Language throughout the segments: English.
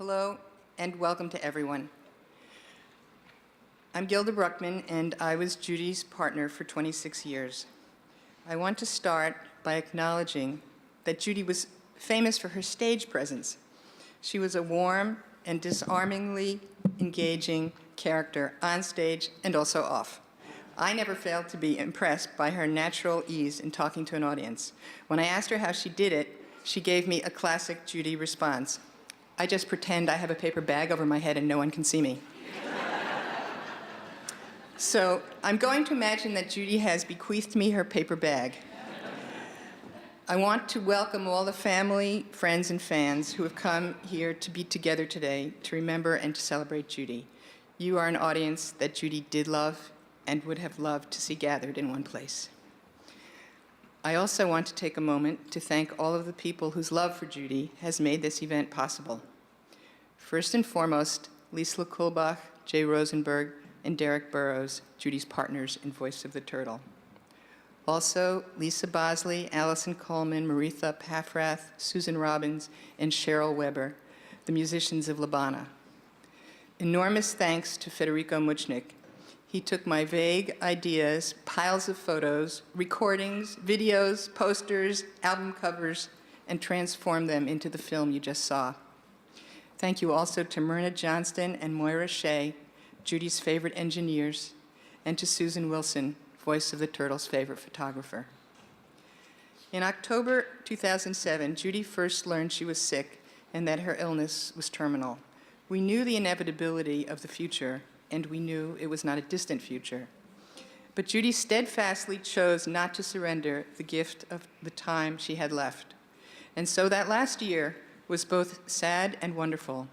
Hello, and welcome to everyone. I'm Gilda Bruckman, and I was Judy's partner for 26 years. I want to start by acknowledging that Judy was famous for her stage presence. She was a warm and disarmingly engaging character on stage and also off. I never failed to be impressed by her natural ease in talking to an audience. When I asked her how she did it, she gave me a classic Judy response. I just pretend I have a paper bag over my head and no one can see me. So I'm going to imagine that Judy has bequeathed me her paper bag. I want to welcome all the family, friends, and fans who have come here to be together today to remember and to celebrate Judy. You are an audience that Judy did love and would have loved to see gathered in one place. I also want to take a moment to thank all of the people whose love for Judy has made this event possible. First and foremost, Lisa Kulbach, Jay Rosenberg, and Derek Burrows, Judy's partners in Voice of the Turtle. Also, Lisa Bosley, Allison Coleman, Maritha Paffrath, Susan Robbins, and Cheryl Weber, the musicians of Labana. Enormous thanks to Federico Muchnik. He took my vague ideas, piles of photos, recordings, videos, posters, album covers, and transformed them into the film you just saw. Thank you also to Myrna Johnston and Moira Shea, Judy's favorite engineers, and to Susan Wilson, Voice of the Turtle's favorite photographer. In October 2007, Judy first learned she was sick and that her illness was terminal. We knew the inevitability of the future, and we knew it was not a distant future. But Judy steadfastly chose not to surrender the gift of the time she had left. And so that last year was both sad and wonderful,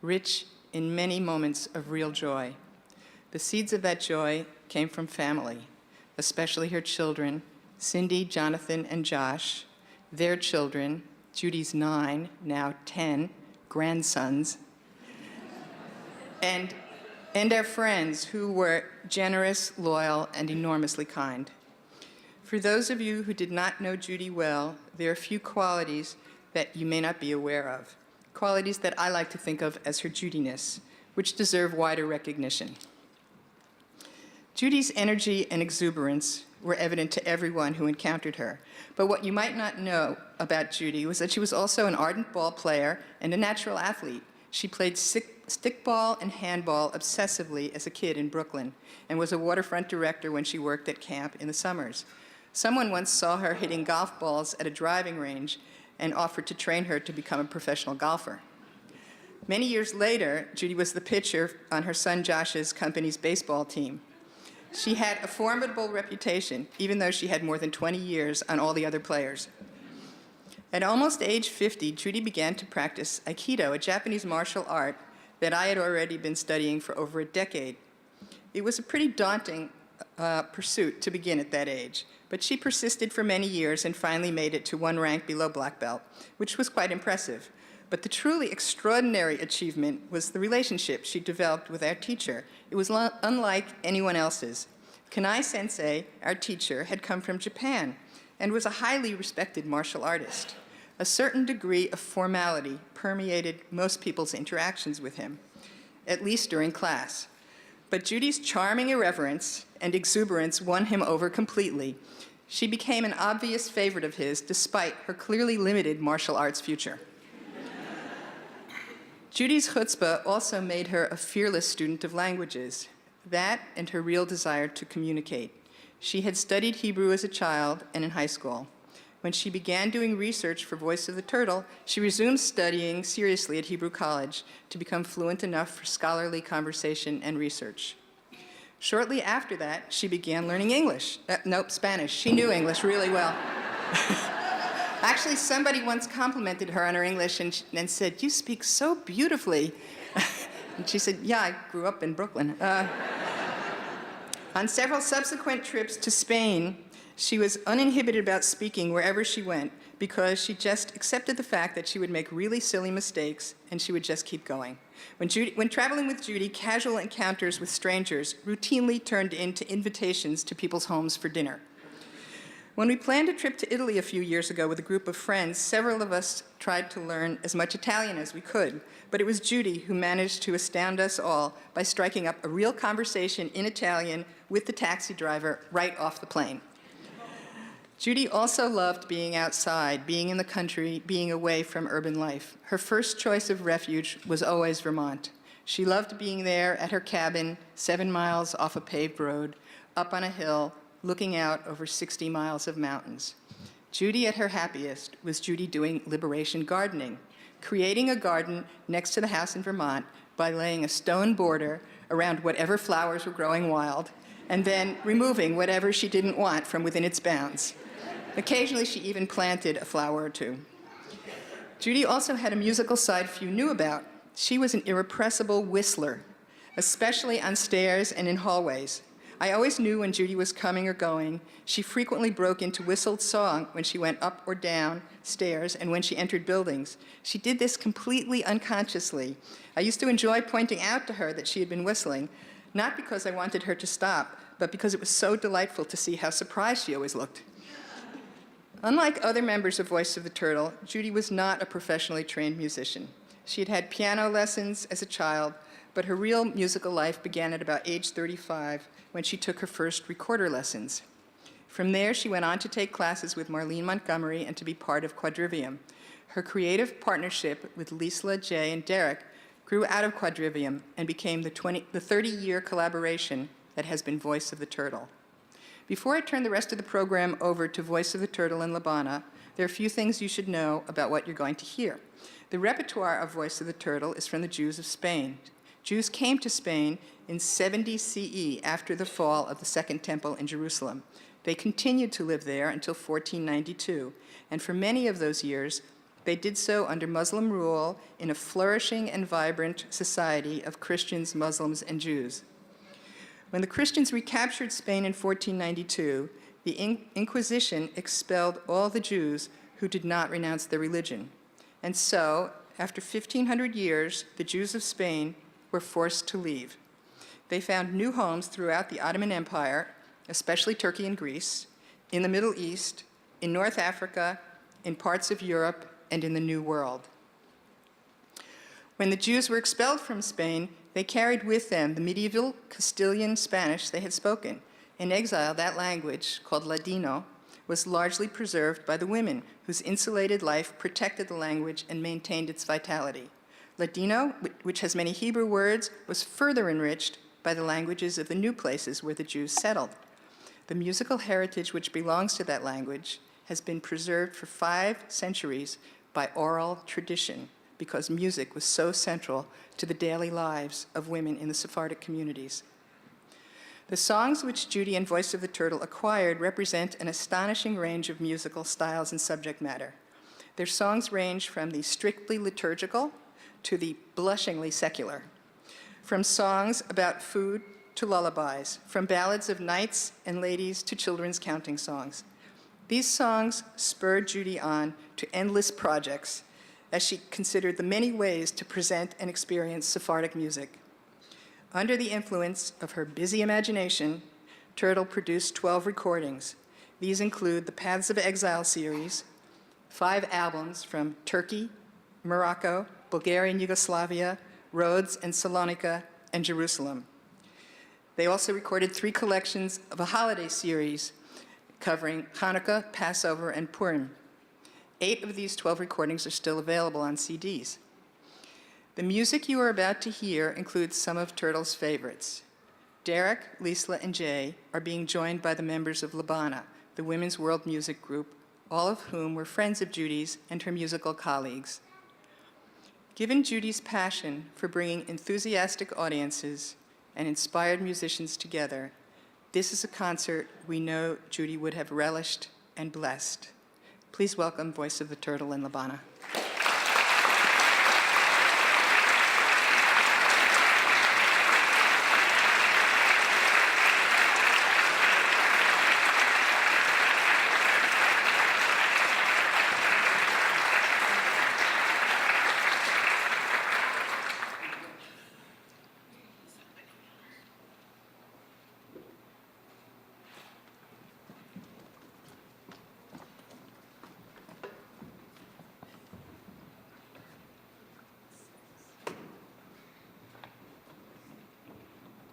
rich in many moments of real joy. The seeds of that joy came from family, especially her children, Cindy, Jonathan, and Josh, their children, Judy's 9, now 10, grandsons, and our friends who were generous, loyal, and enormously kind. For those of you who did not know Judy well, there are a few qualities that you may not be aware of, qualities that I like to think of as her Judiness, which deserve wider recognition. Judy's energy and exuberance were evident to everyone who encountered her, but what you might not know about Judy was that she was also an ardent ball player and a natural athlete. She played stickball and handball obsessively as a kid in Brooklyn and was a waterfront director when she worked at camp in the summers. Someone once saw her hitting golf balls at a driving range and offered to train her to become a professional golfer. Many years later, Judy was the pitcher on her son Josh's company's baseball team. She had a formidable reputation, even though she had more than 20 years on all the other players. At almost age 50, Judy began to practice Aikido, a Japanese martial art that I had already been studying for over a decade. It was a pretty daunting pursuit to begin at that age, but she persisted for many years and finally made it to one rank below black belt, which was quite impressive. But the truly extraordinary achievement was the relationship she developed with our teacher. It was unlike anyone else's. Kanai Sensei, our teacher, had come from Japan and was a highly respected martial artist. A certain degree of formality permeated most people's interactions with him, at least during class. But Judy's charming irreverence and exuberance won him over completely. She became an obvious favorite of his despite her clearly limited martial arts future. Judy's chutzpah also made her a fearless student of languages, that and her real desire to communicate. She had studied Hebrew as a child and in high school. When she began doing research for Voice of the Turtle, she resumed studying seriously at Hebrew College to become fluent enough for scholarly conversation and research. Shortly after that, she began learning Spanish. She knew English really well. Actually, somebody once complimented her on her English and said, "You speak so beautifully." And she said, "Yeah, I grew up in Brooklyn." On several subsequent trips to Spain, she was uninhibited about speaking wherever she went because she just accepted the fact that she would make really silly mistakes and she would just keep going. When traveling with Judy, casual encounters with strangers routinely turned into invitations to people's homes for dinner. When we planned a trip to Italy a few years ago with a group of friends, several of us tried to learn as much Italian as we could, but it was Judy who managed to astound us all by striking up a real conversation in Italian with the taxi driver right off the plane. Judy also loved being outside, being in the country, being away from urban life. Her first choice of refuge was always Vermont. She loved being there at her cabin, 7 miles off a paved road, up on a hill, looking out over 60 miles of mountains. Judy at her happiest was Judy doing liberation gardening, creating a garden next to the house in Vermont by laying a stone border around whatever flowers were growing wild, and then removing whatever she didn't want from within its bounds. Occasionally, she even planted a flower or two. Judy also had a musical side few knew about. She was an irrepressible whistler, especially on stairs and in hallways. I always knew when Judy was coming or going. She frequently broke into whistled song when she went up or down stairs and when she entered buildings. She did this completely unconsciously. I used to enjoy pointing out to her that she had been whistling, not because I wanted her to stop, but because it was so delightful to see how surprised she always looked. Unlike other members of Voice of the Turtle, Judy was not a professionally trained musician. She had had piano lessons as a child, but her real musical life began at about age 35 when she took her first recorder lessons. From there, she went on to take classes with Marlene Montgomery and to be part of Quadrivium. Her creative partnership with Lisla, Jay, and Derek grew out of Quadrivium and became the 30-year collaboration that has been Voice of the Turtle. Before I turn the rest of the program over to Voice of the Turtle and Labana, there are a few things you should know about what you're going to hear. The repertoire of Voice of the Turtle is from the Jews of Spain. Jews came to Spain in 70 CE after the fall of the Second Temple in Jerusalem. They continued to live there until 1492, and for many of those years, they did so under Muslim rule in a flourishing and vibrant society of Christians, Muslims, and Jews. When the Christians recaptured Spain in 1492, the Inquisition expelled all the Jews who did not renounce their religion. And so, after 1,500 years, the Jews of Spain were forced to leave. They found new homes throughout the Ottoman Empire, especially Turkey and Greece, in the Middle East, in North Africa, in parts of Europe, and in the New World. When the Jews were expelled from Spain, they carried with them the medieval Castilian Spanish they had spoken. In exile, that language, called Ladino, was largely preserved by the women, whose insulated life protected the language and maintained its vitality. Ladino, which has many Hebrew words, was further enriched by the languages of the new places where the Jews settled. The musical heritage which belongs to that language has been preserved for 5 centuries by oral tradition, because music was so central to the daily lives of women in the Sephardic communities. The songs which Judy and Voice of the Turtle acquired represent an astonishing range of musical styles and subject matter. Their songs range from the strictly liturgical to the blushingly secular, from songs about food to lullabies, from ballads of knights and ladies to children's counting songs. These songs spurred Judy on to endless projects as she considered the many ways to present and experience Sephardic music. Under the influence of her busy imagination, Turtle produced 12 recordings. These include the Paths of Exile series, 5 albums from Turkey, Morocco, Bulgaria and Yugoslavia, Rhodes and Salonika, and Jerusalem. They also recorded 3 collections of a holiday series covering Hanukkah, Passover, and Purim. 8 of these 12 recordings are still available on CDs. The music you are about to hear includes some of Turtle's favorites. Derek, Lisla, and Jay are being joined by the members of Labana, the women's world music group, all of whom were friends of Judy's and her musical colleagues. Given Judy's passion for bringing enthusiastic audiences and inspired musicians together, this is a concert we know Judy would have relished and blessed. Please welcome Voice of the Turtle and Labana.